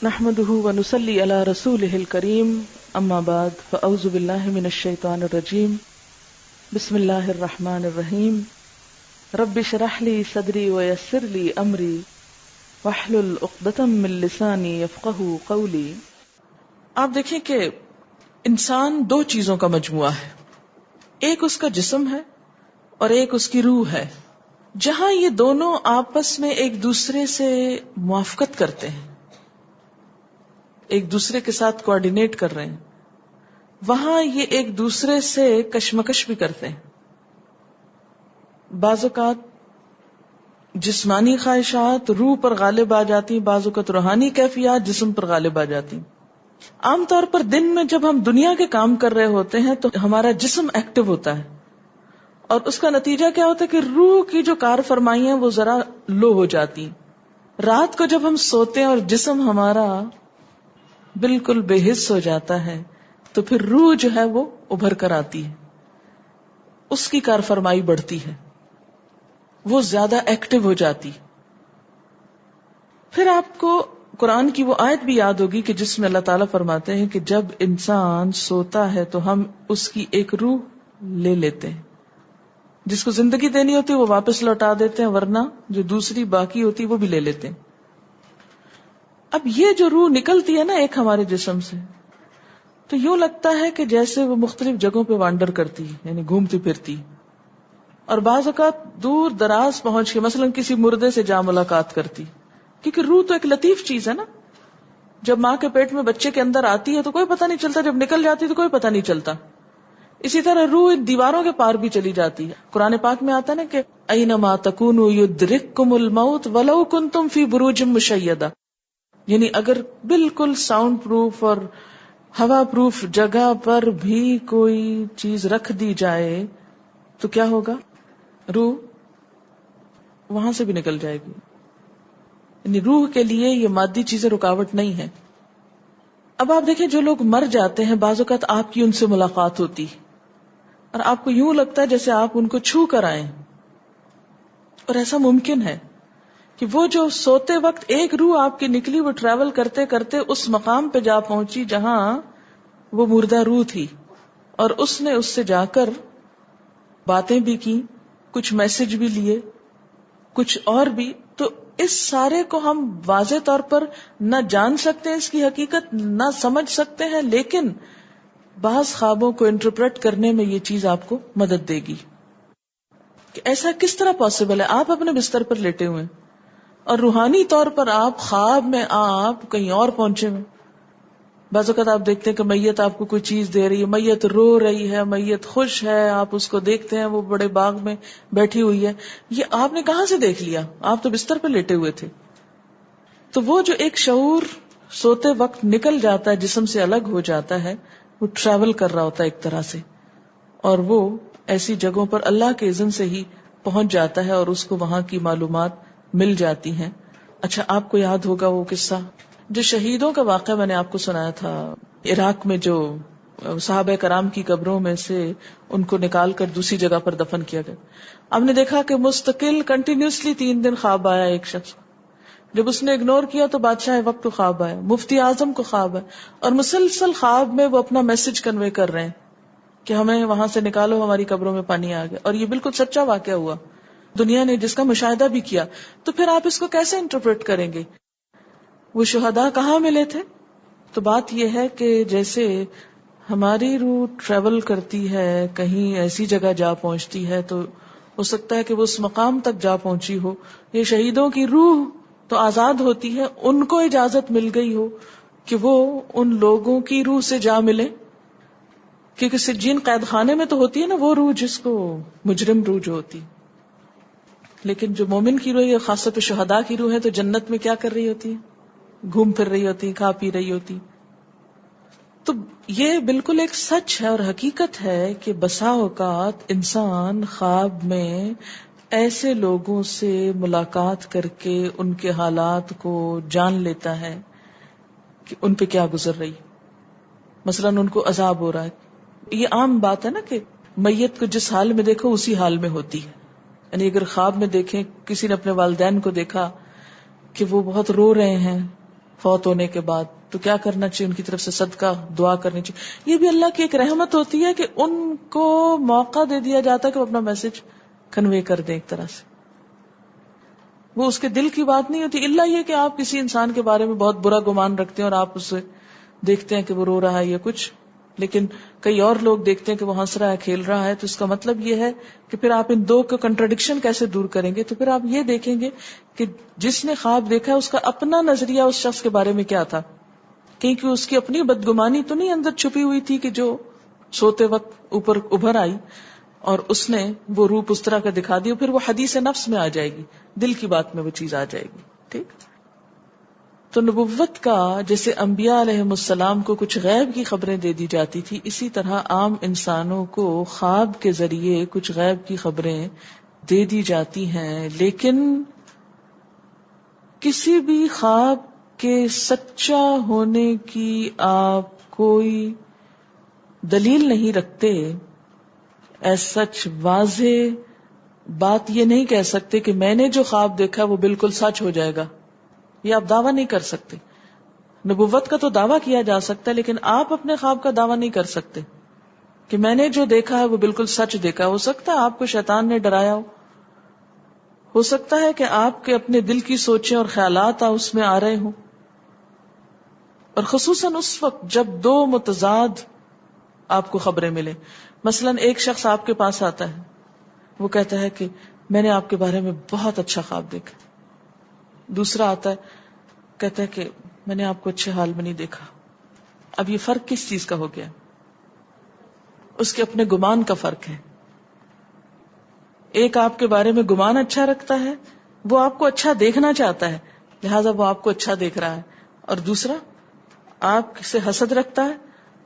نحمده ونصلي على رسوله الكريم اما بعد فاعوذ بالله من الشيطان الرجيم بسم الله الرحمن الرحيم رب اشرح لي صدري ويسر لي امري واحلل عقدة من لساني يفقهوا قولي۔ آپ دیکھیں کہ انسان دو چیزوں کا مجموعہ ہے، ایک اس کا جسم ہے اور ایک اس کی روح ہے۔ جہاں یہ دونوں آپس میں ایک دوسرے سے موافقت کرتے ہیں، ایک دوسرے کے ساتھ کوآرڈینیٹ کر رہے ہیں، وہاں یہ ایک دوسرے سے کشمکش بھی کرتے ہیں۔ بعض اوقات جسمانی خواہشات روح پر غالب آ جاتی ہیں، بعض اوقات روحانی کیفیات جسم پر غالب آ جاتی ہیں۔ عام طور پر دن میں جب ہم دنیا کے کام کر رہے ہوتے ہیں تو ہمارا جسم ایکٹیو ہوتا ہے، اور اس کا نتیجہ کیا ہوتا ہے کہ روح کی جو کار فرمائی ہیں وہ ذرا لو ہو جاتی ہیں۔ رات کو جب ہم سوتے ہیں اور جسم ہمارا بالکل بے حس ہو جاتا ہے تو پھر روح جو ہے وہ ابھر کر آتی ہے، اس کی کار فرمائی بڑھتی ہے، وہ زیادہ ایکٹیو ہو جاتی۔ پھر آپ کو قرآن کی وہ آیت بھی یاد ہوگی کہ جس میں اللہ تعالیٰ فرماتے ہیں کہ جب انسان سوتا ہے تو ہم اس کی ایک روح لے لیتے ہیں، جس کو زندگی دینی ہوتی ہے وہ واپس لوٹا دیتے ہیں، ورنہ جو دوسری باقی ہوتی وہ بھی لے لیتے ہیں۔ اب یہ جو روح نکلتی ہے نا ایک ہمارے جسم سے، تو یوں لگتا ہے کہ جیسے وہ مختلف جگہوں پہ وانڈر کرتی ہے، یعنی گھومتی پھرتی، اور بعض اوقات دور دراز پہنچ کے مثلا کسی مردے سے جا ملاقات کرتی، کیونکہ روح تو ایک لطیف چیز ہے نا۔ جب ماں کے پیٹ میں بچے کے اندر آتی ہے تو کوئی پتہ نہیں چلتا، جب نکل جاتی تو کوئی پتہ نہیں چلتا۔ اسی طرح روح دیواروں کے پار بھی چلی جاتی ہے۔ قرآن پاک میں آتا ہے نا کہ اینما تکونوا یدرککم الموت ولو کنتم فی بروج مشیدہ، یعنی اگر بالکل ساؤنڈ پروف اور ہوا پروف جگہ پر بھی کوئی چیز رکھ دی جائے تو کیا ہوگا؟ روح وہاں سے بھی نکل جائے گی۔ یعنی روح کے لیے یہ مادی چیزیں رکاوٹ نہیں ہے۔ اب آپ دیکھیں جو لوگ مر جاتے ہیں بعض اوقات آپ کی ان سے ملاقات ہوتی اور آپ کو یوں لگتا ہے جیسے آپ ان کو چھو کر آئیں، اور ایسا ممکن ہے کہ وہ جو سوتے وقت ایک روح آپ کی نکلی، وہ ٹریول کرتے کرتے اس مقام پہ جا پہنچی جہاں وہ مردہ روح تھی، اور اس نے اس سے جا کر باتیں بھی کی، کچھ میسج بھی لیے، کچھ اور بھی۔ تو اس سارے کو ہم واضح طور پر نہ جان سکتے ہیں، اس کی حقیقت نہ سمجھ سکتے ہیں، لیکن بعض خوابوں کو انٹرپریٹ کرنے میں یہ چیز آپ کو مدد دے گی کہ ایسا کس طرح پاسبل ہے۔ آپ اپنے بستر پر لیٹے ہوئے ہیں اور روحانی طور پر آپ خواب میں آپ کہیں اور پہنچے ہوئے۔ بعض اوقات آپ دیکھتے ہیں کہ میت آپ کو کوئی چیز دے رہی ہے، میت رو رہی ہے، میت خوش ہے، آپ اس کو دیکھتے ہیں وہ بڑے باغ میں بیٹھی ہوئی ہے۔ یہ آپ نے کہاں سے دیکھ لیا؟ آپ تو بستر پہ لیٹے ہوئے تھے۔ تو وہ جو ایک شعور سوتے وقت نکل جاتا ہے، جسم سے الگ ہو جاتا ہے، وہ ٹریول کر رہا ہوتا ہے ایک طرح سے، اور وہ ایسی جگہوں پر اللہ کے اذن سے ہی پہنچ جاتا ہے اور اس کو وہاں کی معلومات مل جاتی ہیں۔ اچھا، آپ کو یاد ہوگا وہ قصہ جو شہیدوں کا واقعہ میں نے آپ کو سنایا تھا، عراق میں جو صحابہ کرام کی قبروں میں سے ان کو نکال کر دوسری جگہ پر دفن کیا گیا۔ آپ نے دیکھا کہ مستقل کنٹینیوسلی 3 دن خواب آیا ایک شخص، جب اس نے اگنور کیا تو بادشاہ وقت کو خواب آیا، مفتی اعظم کو خواب ہے، اور مسلسل خواب میں وہ اپنا میسج کنوے کر رہے ہیں کہ ہمیں وہاں سے نکالو، ہماری قبروں میں پانی آ گیا۔ اور یہ بالکل سچا واقعہ ہوا، دنیا نے جس کا مشاہدہ بھی کیا۔ تو پھر آپ اس کو کیسے انٹرپریٹ کریں گے؟ وہ شہداء کہاں ملے تھے؟ تو بات یہ ہے کہ جیسے ہماری روح ٹریول کرتی ہے، کہیں ایسی جگہ جا پہنچتی ہے، تو ہو سکتا ہے کہ وہ اس مقام تک جا پہنچی ہو۔ یہ شہیدوں کی روح تو آزاد ہوتی ہے، ان کو اجازت مل گئی ہو کہ وہ ان لوگوں کی روح سے جا ملے، کیونکہ سجین قید خانے میں تو ہوتی ہے نا وہ روح جس کو مجرم روح جو ہوتی، لیکن جو مومن کی روح ہے، خاص طور پہ شہداء کی روح ہے، تو جنت میں کیا کر رہی ہوتی ہے؟ گھوم پھر رہی ہوتی، کھا پی رہی ہوتی۔ تو یہ بالکل ایک سچ ہے اور حقیقت ہے کہ بسا اوقات انسان خواب میں ایسے لوگوں سے ملاقات کر کے ان کے حالات کو جان لیتا ہے کہ ان پہ کیا گزر رہی، مثلاً ان کو عذاب ہو رہا ہے۔ یہ عام بات ہے نا کہ میت کو جس حال میں دیکھو اسی حال میں ہوتی ہے۔ یعنی اگر خواب میں دیکھیں کسی نے اپنے والدین کو دیکھا کہ وہ بہت رو رہے ہیں فوت ہونے کے بعد تو کیا کرنا چاہیے؟ ان کی طرف سے صدقہ دعا کرنی چاہیے. یہ بھی اللہ کی ایک رحمت ہوتی ہے کہ ان کو موقع دے دیا جاتا ہے کہ وہ اپنا میسج کنوے کر دیں. ایک طرح سے وہ اس کے دل کی بات نہیں ہوتی، الا یہ کہ آپ کسی انسان کے بارے میں بہت برا گمان رکھتے ہیں اور آپ اسے دیکھتے ہیں کہ وہ رو رہا ہے یا کچھ، لیکن کئی اور لوگ دیکھتے ہیں کہ وہ ہنس رہا ہے، کھیل رہا ہے. تو اس کا مطلب یہ ہے کہ پھر آپ ان دو کو کنٹراڈکشن کیسے دور کریں گے؟ تو پھر آپ یہ دیکھیں گے کہ جس نے خواب دیکھا اس کا اپنا نظریہ اس شخص کے بارے میں کیا تھا، کیونکہ اس کی اپنی بدگمانی تو نہیں اندر چھپی ہوئی تھی کہ جو سوتے وقت اوپر ابھر آئی اور اس نے وہ روپ اس طرح کا دکھا دیا، پھر وہ حدیث نفس میں آ جائے گی، دل کی بات میں وہ چیز آ جائے گی. ٹھیک. تو نبوت کا جیسے انبیاء علیہ السلام کو کچھ غیب کی خبریں دے دی جاتی تھی، اسی طرح عام انسانوں کو خواب کے ذریعے کچھ غیب کی خبریں دے دی جاتی ہیں. لیکن کسی بھی خواب کے سچا ہونے کی آپ کوئی دلیل نہیں رکھتے. ایز سچ واضح بات یہ نہیں کہہ سکتے کہ میں نے جو خواب دیکھا وہ بالکل سچ ہو جائے گا، یہ آپ دعویٰ نہیں کر سکتے. نبوت کا تو دعویٰ کیا جا سکتا ہے، لیکن آپ اپنے خواب کا دعویٰ نہیں کر سکتے کہ میں نے جو دیکھا ہے وہ بالکل سچ دیکھا. ہو سکتا ہے آپ کو شیطان نے ڈرایا ہو سکتا ہے کہ آپ کے اپنے دل کی سوچیں اور خیالات اس میں آ رہے ہوں، اور خصوصاً اس وقت جب دو متضاد آپ کو خبریں ملیں. مثلاً ایک شخص آپ کے پاس آتا ہے، وہ کہتا ہے کہ میں نے آپ کے بارے میں بہت اچھا خواب دیکھا. دوسرا آتا ہے کہتا ہے کہ میں نے آپ کو اچھے حال میں نہیں دیکھا. اب یہ فرق کس چیز کا ہو گیا؟ اس کے اپنے گمان کا فرق ہے. ایک آپ کے بارے میں گمان اچھا رکھتا ہے، وہ آپ کو اچھا دیکھنا چاہتا ہے لہذا وہ آپ کو اچھا دیکھ رہا ہے، اور دوسرا آپ سے حسد رکھتا ہے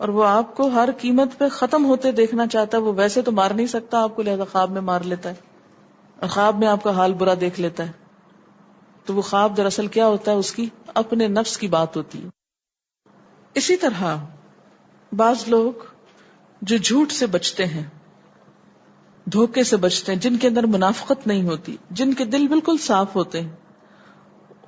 اور وہ آپ کو ہر قیمت پہ ختم ہوتے دیکھنا چاہتا ہے. وہ ویسے تو مار نہیں سکتا آپ کو، لہذا خواب میں مار لیتا ہے اور خواب میں آپ کا حال برا دیکھ لیتا ہے. تو وہ خواب دراصل کیا ہوتا ہے؟ اس کی اپنے نفس کی بات ہوتی ہے. اسی طرح بعض لوگ جو جھوٹ سے بچتے ہیں، دھوکے سے بچتے ہیں، جن کے اندر منافقت نہیں ہوتی، جن کے دل بالکل صاف ہوتے ہیں،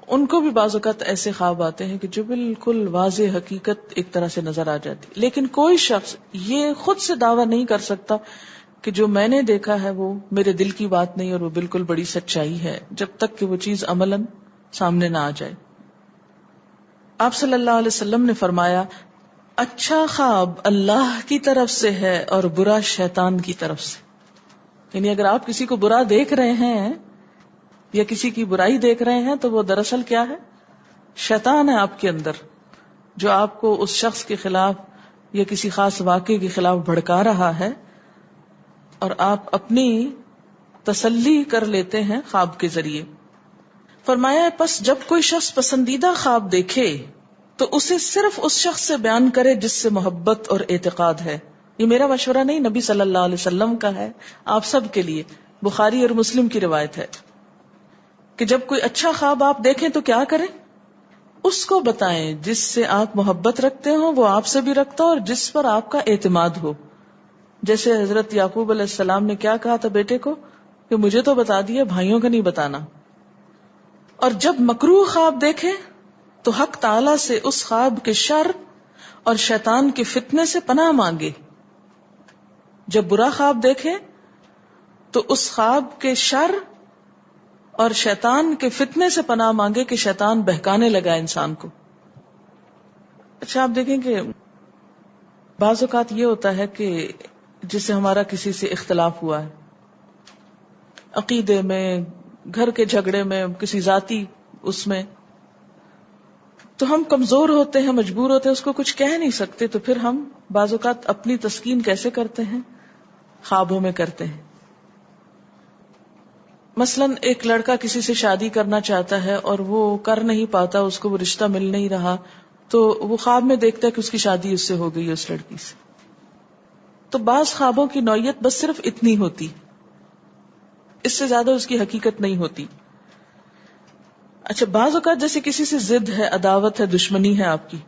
ان کو بھی بعض اوقات ایسے خواب آتے ہیں کہ جو بالکل واضح حقیقت ایک طرح سے نظر آ جاتی. لیکن کوئی شخص یہ خود سے دعویٰ نہیں کر سکتا کہ جو میں نے دیکھا ہے وہ میرے دل کی بات نہیں اور وہ بالکل بڑی سچائی ہے، جب تک کہ وہ چیز عملاً سامنے نہ آ جائے. آپ صلی اللہ علیہ وسلم نے فرمایا اچھا خواب اللہ کی طرف سے ہے اور برا شیطان کی طرف سے. یعنی اگر آپ کسی کو برا دیکھ رہے ہیں یا کسی کی برائی دیکھ رہے ہیں تو وہ دراصل کیا ہے؟ شیطان ہے آپ کے اندر، جو آپ کو اس شخص کے خلاف یا کسی خاص واقعے کے خلاف بھڑکا رہا ہے، اور آپ اپنی تسلی کر لیتے ہیں خواب کے ذریعے. فرمایا پس جب کوئی شخص پسندیدہ خواب دیکھے تو اسے صرف اس شخص سے بیان کرے جس سے محبت اور اعتقاد ہے. یہ میرا مشورہ نہیں، نبی صلی اللہ علیہ وسلم کا ہے آپ سب کے لیے. بخاری اور مسلم کی روایت ہے کہ جب کوئی اچھا خواب آپ دیکھیں تو کیا کریں؟ اس کو بتائیں جس سے آپ محبت رکھتے ہوں، وہ آپ سے بھی رکھتا ہو اور جس پر آپ کا اعتماد ہو. جیسے حضرت یعقوب علیہ السلام نے کیا کہا تھا بیٹے کو کہ مجھے تو بتا دیا، بھائیوں کا نہیں بتانا. اور جب مکروہ خواب دیکھیں تو حق تعالی سے اس خواب کے شر اور شیطان کے فتنے سے پناہ مانگے. جب برا خواب دیکھیں تو اس خواب کے شر اور شیطان کے فتنے سے پناہ مانگے کہ شیطان بہکانے لگا انسان کو. اچھا آپ دیکھیں کہ بعض اوقات یہ ہوتا ہے کہ جسے ہمارا کسی سے اختلاف ہوا ہے، عقیدے میں، گھر کے جھگڑے میں، کسی ذاتی اس میں، تو ہم کمزور ہوتے ہیں، مجبور ہوتے ہیں، اس کو کچھ کہہ نہیں سکتے. تو پھر ہم بعض اوقات اپنی تسکین کیسے کرتے ہیں؟ خوابوں میں کرتے ہیں. مثلاً ایک لڑکا کسی سے شادی کرنا چاہتا ہے اور وہ کر نہیں پاتا، اس کو وہ رشتہ مل نہیں رہا، تو وہ خواب میں دیکھتا ہے کہ اس کی شادی اس سے ہو گئی ہے، اس لڑکی سے. تو بعض خوابوں کی نوعیت بس صرف اتنی ہوتی، اس سے زیادہ اس کی حقیقت نہیں ہوتی. اچھا بعض اوقات جیسے کسی سے ضد ہے، عداوت ہے، دشمنی ہے آپ کی،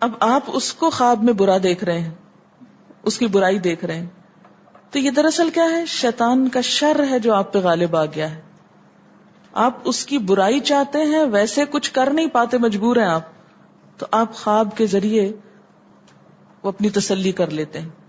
اب آپ اس کو خواب میں برا دیکھ رہے ہیں، اس کی برائی دیکھ رہے ہیں، تو یہ دراصل کیا ہے؟ شیطان کا شر ہے جو آپ پہ غالب آ گیا ہے. آپ اس کی برائی چاہتے ہیں، ویسے کچھ کر نہیں پاتے، مجبور ہیں آپ، تو آپ خواب کے ذریعے وہ اپنی تسلی کر لیتے ہیں.